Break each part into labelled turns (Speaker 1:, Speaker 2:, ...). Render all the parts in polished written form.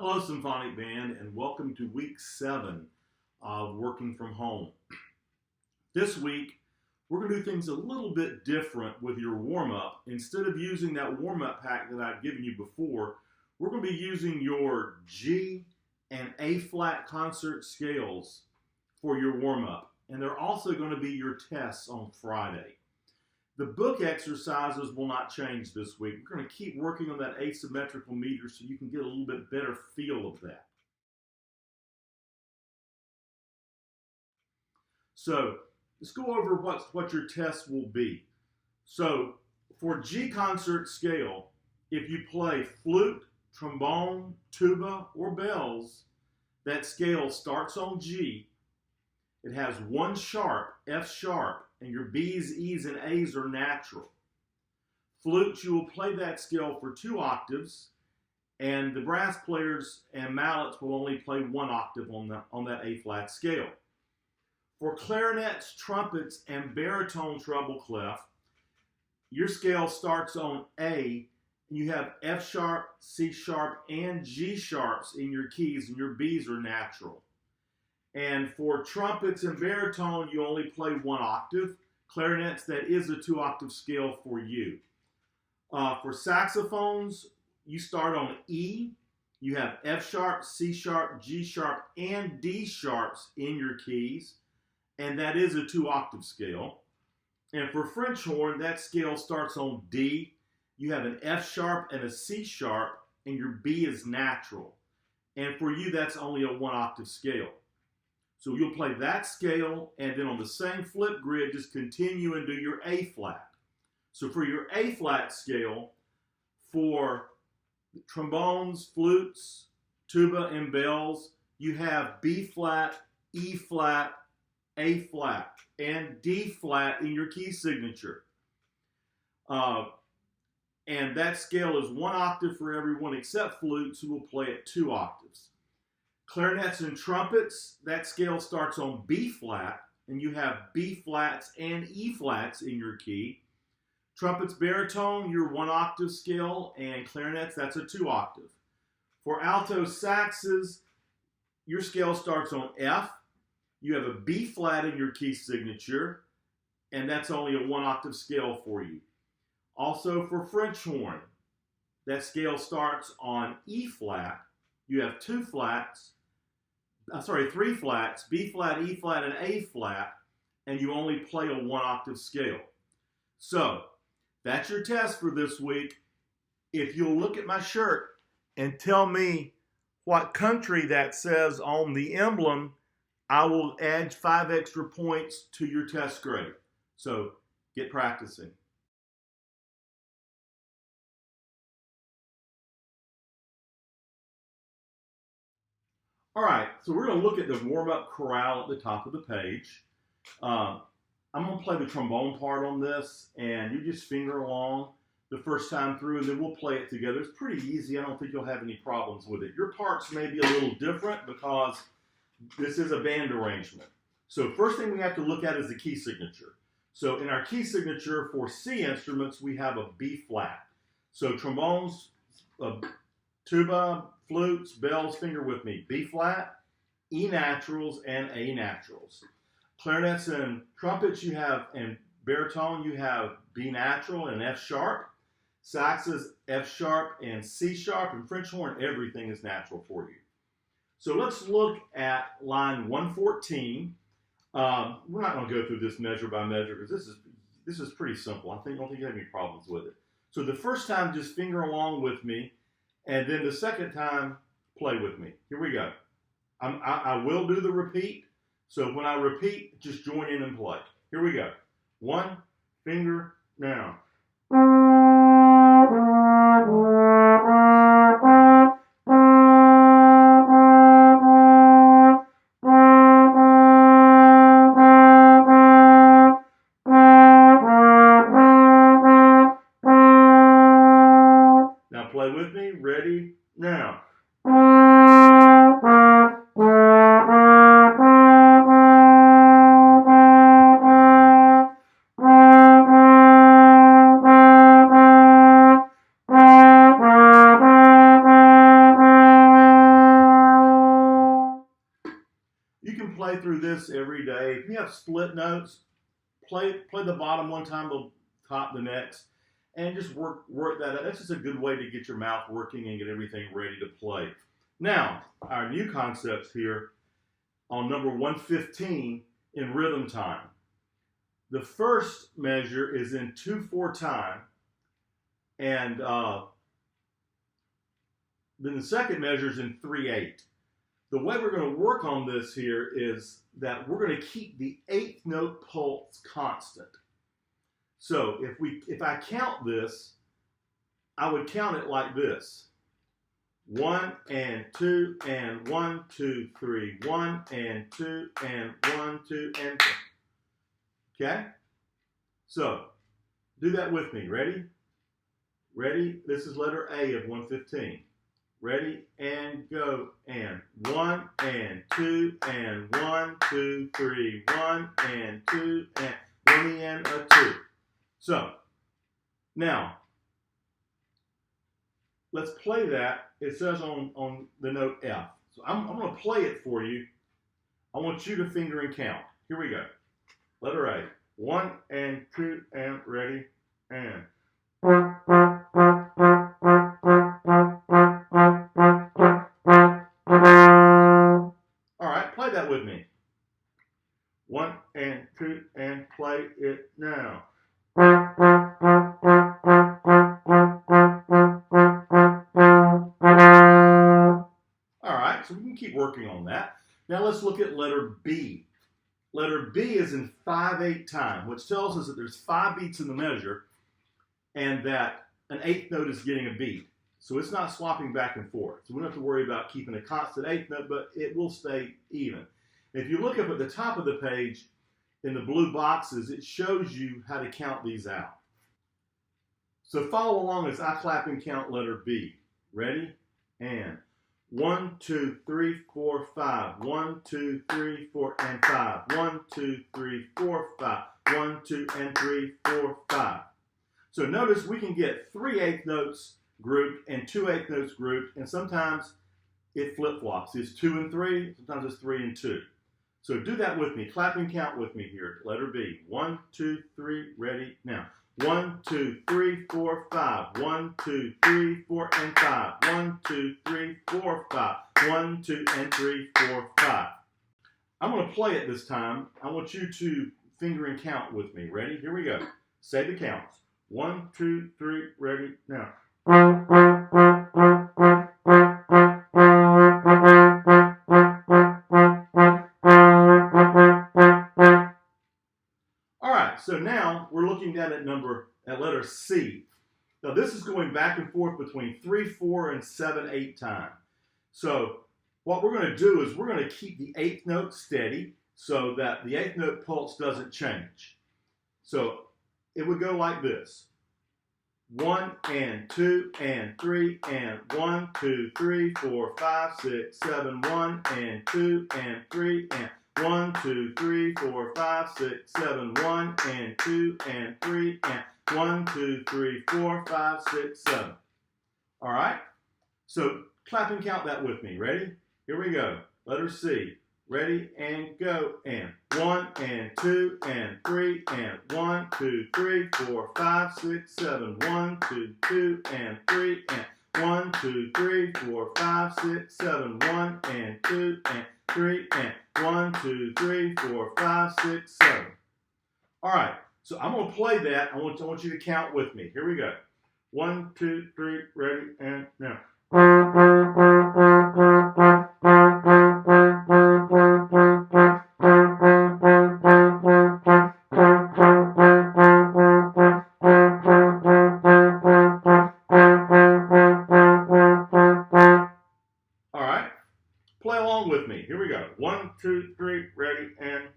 Speaker 1: Hello, Symphonic Band, and welcome to week 7 of working from home. This week, we're going to do things a little bit different with your warm-up. Instead of using that warm-up pack that I've given you before, we're going to be using your G and A-flat concert scales for your warm-up. And they're also going to be your tests on Friday. The book exercises will not change this week. We're going to keep working on that asymmetrical meter so you can get a little bit better feel of that. So let's go over what your test will be. So for G concert scale, if you play flute, trombone, tuba, or bells, that scale starts on G. It has one sharp, F sharp, and your B's, E's, and A's are natural. Flutes, you will play that scale for 2 octaves, and the brass players and mallets will only play 1 octave on that A-flat scale. For clarinets, trumpets, and baritone treble clef, your scale starts on A, and you have F sharp, C sharp, and G sharps in your keys, and your B's are natural. And for trumpets and baritone, you only play 1 octave. Clarinets, that is a 2 octave scale for you. For saxophones, you start on E. You have F sharp, C sharp, G sharp, and D sharps in your keys. And that is a 2 octave scale. And for French horn, that scale starts on D. You have an F sharp and a C sharp, and your B is natural. And for you, that's only a 1 octave scale. So you'll play that scale, and then on the same flip grid, just continue and do your A-flat. So for your A-flat scale, for trombones, flutes, tuba, and bells, you have B-flat, E-flat, A-flat, and D-flat in your key signature. And that scale is 1 octave for everyone except flutes, who will play at 2 octaves. Clarinets and trumpets, that scale starts on B-flat, and you have B-flats and E-flats in your key. Trumpets, baritone, your 1 octave scale, and clarinets, that's a 2 octave. For alto saxes, your scale starts on F. You have a B-flat in your key signature, and that's only a 1 octave scale for you. Also for French horn, that scale starts on E-flat. You have 3 flats, B-flat, E-flat, and A-flat, and you only play a 1 octave scale. So that's your test for this week. If you'll look at my shirt and tell me what country that says on the emblem, I will add 5 extra points to your test grade. So get practicing. All right, so we're going to look at the warm-up chorale at the top of the page. I'm going to play the trombone part on this, and you just finger along the first time through, and then we'll play it together. It's pretty easy. I don't think you'll have any problems with it. Your parts may be a little different because this is a band arrangement. So first thing we have to look at is the key signature. So in our key signature for C instruments, we have a B-flat. So trombones, tuba, flutes, bells, finger with me, B-flat, E naturals, and A naturals. Clarinets and trumpets you have, and baritone you have B natural and F sharp. Saxes, F sharp and C sharp, and French horn, everything is natural for you. So let's look at line 114. We're not going to go through this measure by measure because this is pretty simple. I don't think you have any problems with it. So the first time, just finger along with me. And then the second time, play with me. Here we go. I will do the repeat. So when I repeat, just join in and play. Here we go. 1 finger down. Now play with me. Ready? Now. play through this every day. If you have split notes, play the bottom one time, the top the next, and just work that out. That's just a good way to get your mouth working and get everything ready to play. Now, our new concepts here on number 115 in rhythm time. The first measure is in 2/4 time, and then the second measure is in 3/8. The way we're going to work on this here is that we're going to keep the 8th note pulse constant. So if I count this, I would count it like this. 1 and 2 and 1, 2, 3. 1 and 2 and 1, 2 and 3. Okay? So do that with me. Ready? Ready? This is letter A of 115. Ready and go, and 1 and 2 and 1, 2, 3, 1 and 2 and 1 and a 2. So now let's play that. It says on the note F. So I'm going to play it for you. I want you to finger and count. Here we go. Letter A. 1 and 2 and ready and. Alright, play that with me. 1 and 2 and play it now. Alright, so we can keep working on that. Now let's look at letter B. Letter B is in 5/8 time, which tells us that there's 5 beats in the measure and that an 8th note is getting a beat. So it's not swapping back and forth. So we don't have to worry about keeping a constant 8th note, but it will stay even. If you look up at the top of the page in the blue boxes, it shows you how to count these out. So follow along as I clap and count letter B. Ready? And 1, 2, 3, 4, 5. 1, 2, 3, 4, and 5. 1, 2, 3, 4, 5. 1, 2, and 3, 4, 5. So notice we can get 3 8th notes grouped and 2 8th notes grouped, and sometimes it flip-flops. It's 2 and 3, sometimes it's 3 and 2. So do that with me. Clap and count with me here. Letter B. 1, 2, 3, ready, now. 1, 2, 3, 4, 5. 1, 2, 3, 4, and 5. 1, 2, 3, 4, 5. 1, 2, and 3, 4, 5. I'm going to play it this time. I want you to finger and count with me. Ready? Here we go. Say the counts. 1, 2, 3, ready, now. All right, so now we're looking down at letter C. Now this is going back and forth between 3, 4, and 7, 8 time. So what we're going to do is we're going to keep the 8th note steady so that the 8th note pulse doesn't change. So it would go like this. 1 and 2 and 3 and 1, 2, 3, 4, 5, 6, 7, 1 and 2 and 3 and 1, 2, 3, 4, 5, 6, 7, 1 and 2 and 3 and 1, 2, 3, 4, 5, 6, 7. All right? So clap and count that with me. Ready? Here we go. Letter C. Ready and go. And 1 and 2 and 3 and 1, 2, 3, 4, 5, 6, 7. 1, 2, 2 and 3 and 1, 2, 3, 4, 5, 6, 7. 1 and 2 and 3 and 1, 2, 3, 4, 5, 6, 7. All right. So I'm going to play that. I want you to count with me. Here we go. 1, 2, 3, ready, and now. All right. Play along with me. Here we go. 1, 2, 3, ready, and.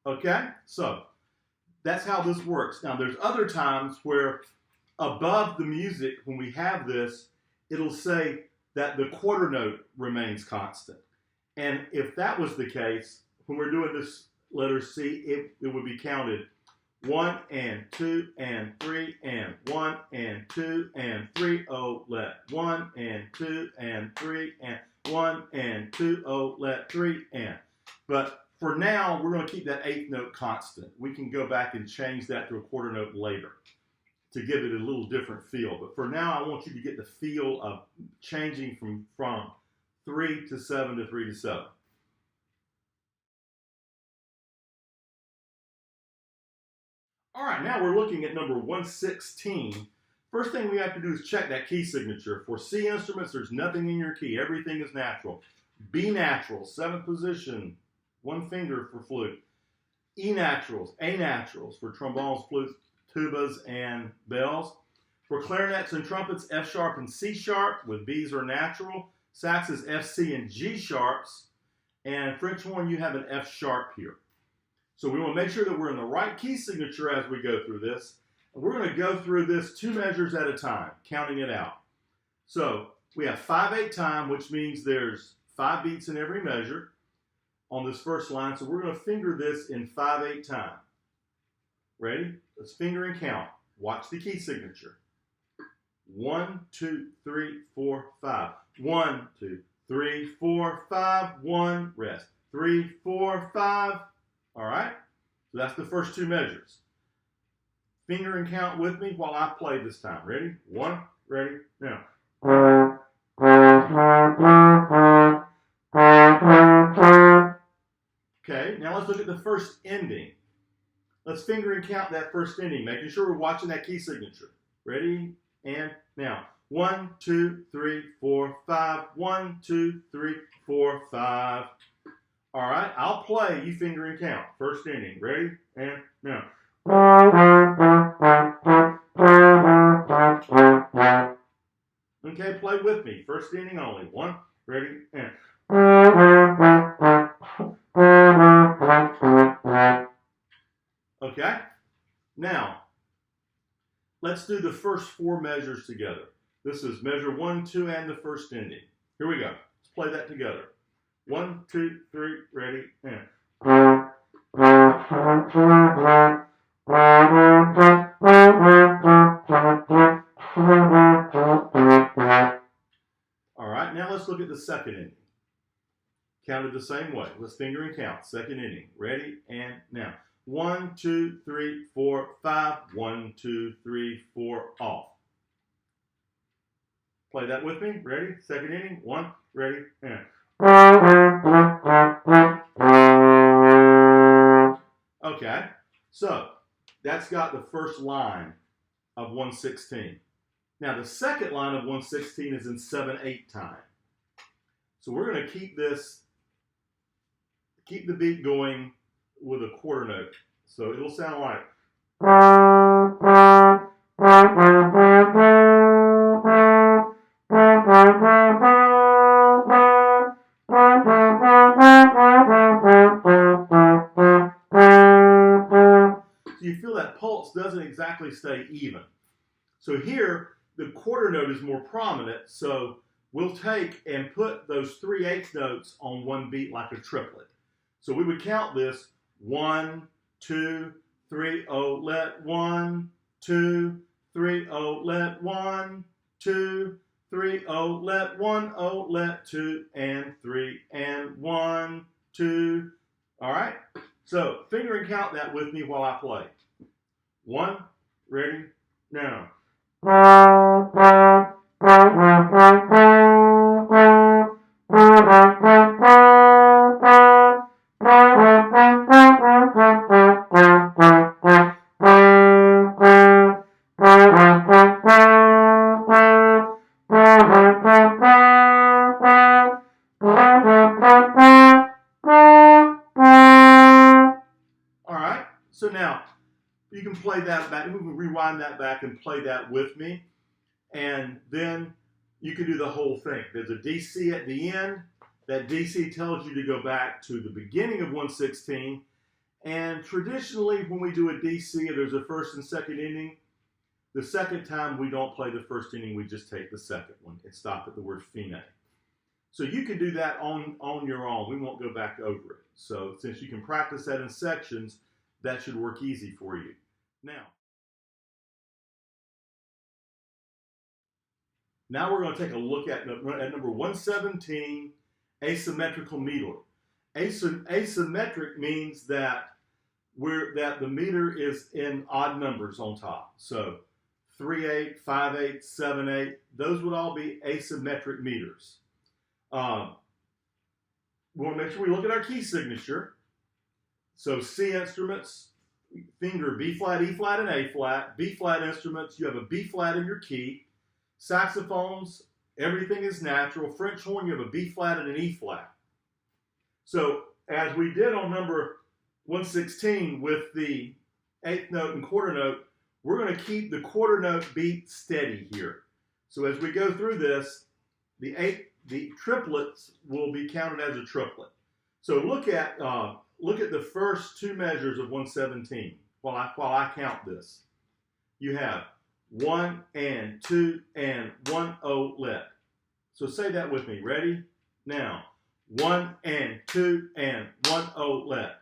Speaker 1: Okay, so that's how this works. Now, there's other times where above the music, when we have this, it'll say that the quarter note remains constant. And if that was the case, when we're doing this letter C, it would be counted 1 and 2 and 3 and 1 and 2 and 3 O let 1 and 2 and 3 and 1 and 2 O let 3 and. But for now, we're going to keep that eighth note constant. We can go back and change that to a quarter note later to give it a little different feel. But for now, I want you to get the feel of changing from 3 to 7 to 3 to 7. All right, now we're looking at number 116. First thing we have to do is check that key signature. For C instruments, there's nothing in your key. Everything is natural. B natural, 7th position, 1 finger for flute. E naturals, A naturals for trombones, flutes, tubas, and bells. For clarinets and trumpets, F sharp and C sharp with B's are natural. Saxes, F, C, and G sharps. And French horn, you have an F sharp here. So we want to make sure that we're in the right key signature as we go through this. And we're going to go through this 2 measures at a time, counting it out. So we have 5/8 time, which means there's 5 beats in every measure on this first line. So we're going to finger this in 5/8 time. Ready? Let's finger and count. Watch the key signature. 1, 2, 3, 4, 5. 1, 2, 3, 4, 5. 1, rest. 3, 4, 5. All right? So that's the first 2 measures. Finger and count with me while I play this time. Ready? 1, ready, now. Okay, now let's look at the first ending. Let's finger and count that first ending, making sure we're watching that key signature. Ready? And now. 1, 2, 3, 4, 5. 1, 2, 3, 4, 5. All right, I'll play. You finger and count. First ending. Ready? And now. Okay, play with me. First ending only. 1, ready, and. Okay? Now, let's do the first 4 measures together. This is measure 1, 2, and the first ending. Here we go. Let's play that together. 1, 2, 3, ready, and. All right, now let's look at the second ending. Counted the same way. Let's finger and count. Second inning. Ready? And now. 1, 2, 3, 4, 5. 1, 2, 3, 4, off. Play that with me. Ready? Second inning. 1, ready, and. Okay, so that's got the first line of 116. Now the second line of 116 is in 7/8 time. So we're going to keep the beat going with a quarter note. So it'll sound like. So you feel that pulse doesn't exactly stay even. So here, the quarter note is more prominent, so we'll take and put those 3/8 notes on one beat like a triplet. So we would count this 1, 2, 3, oh, let 1, 2, 3, oh, let 1, 2, 3, oh, let 1, oh, let 2, and 3, and 1, 2. All right? So finger and count that with me while I play. 1, ready, now. So now, you can play that back, we can rewind that back and play that with me, and then you can do the whole thing. There's a DC at the end. That DC tells you to go back to the beginning of 116, and traditionally when we do a DC, there's a first and second ending. The second time we don't play the first ending, we just take the second one and stop at the word fine. So you can do that on your own. We won't go back over it. So since you can practice that in sections, that should work easy for you. Now we're going to take a look at number 117, asymmetrical meter. Asymmetric means that the meter is in odd numbers on top. So 3/8, 5/8, 7/8, those would all be asymmetric meters. We want to make sure we look at our key signature. So C instruments, finger B flat, E flat, and A flat. B flat instruments, you have a B flat in your key. Saxophones, everything is natural. French horn, you have a B flat and an E flat. So as we did on number 116 with the eighth note and quarter note, we're going to keep the quarter note beat steady here. So as we go through this, the triplets will be counted as a triplet. So look at the first two measures of 117 while I count this. You have 1 and 2 and 1 O let. So say that with me. Ready? Now 1 and 2 and 1 O let.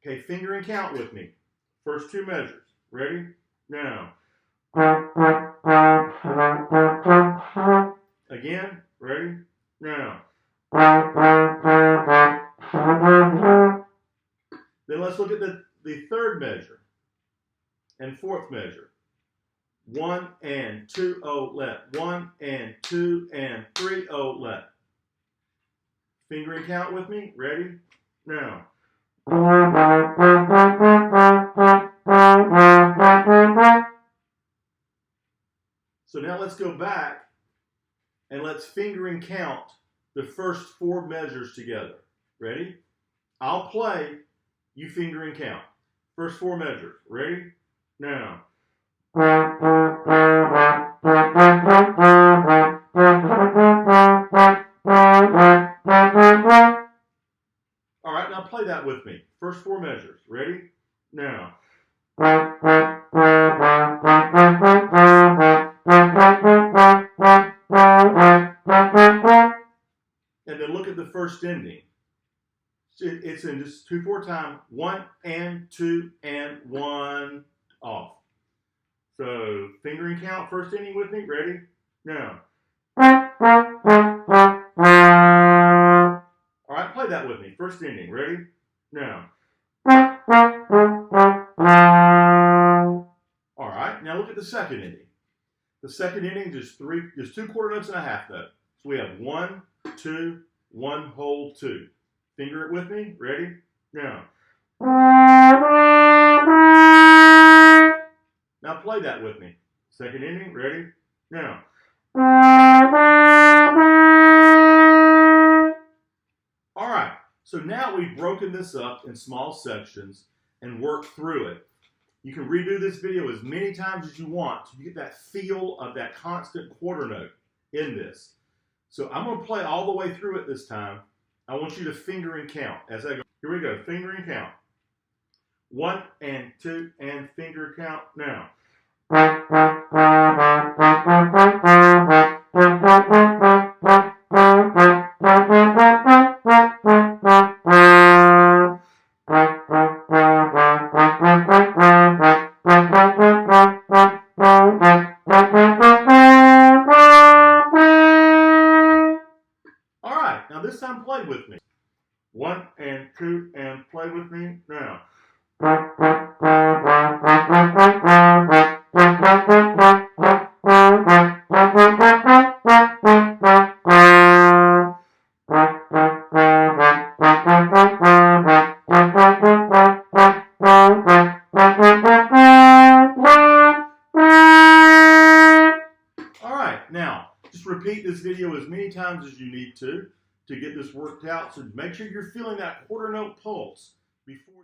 Speaker 1: Okay, finger and count with me. First two measures. Ready? Now. Again. Ready? Now. Then let's look at the third measure and fourth measure. 1 and 2 O let. 1 and 2 and 3 O let. Finger and count with me. Ready? Now. So now let's go back and let's finger and count the first four measures together. Ready? I'll play, you finger and count. First four measures. Ready? Now. All right, now play that with me. First four measures. Ready? Now. And then look at the first ending. It's in just 2/4 time. 1 and 2 and 1 off. So finger and count first ending with me. Ready? Now. All right, play that with me. First ending. Ready? Now. All right, now look at the second ending. The second ending is just two quarter notes and a half note. So we have 1, 2, 1 whole 2. Finger it with me. Ready? Now. Now play that with me. Second ending. Ready? Now. All right. So now we've broken this up in small sections and worked through it. You can redo this video as many times as you want to get that feel of that constant quarter note in this. So I'm going to play all the way through it this time. I want you to finger and count as I go. Here we go. Finger and count. 1 and 2 and finger count now. All right, now this time play with me. 1 and 2 and play with me now. All right, now just repeat this video as many times as you need to get this worked out. So make sure you're feeling that quarter note pulse before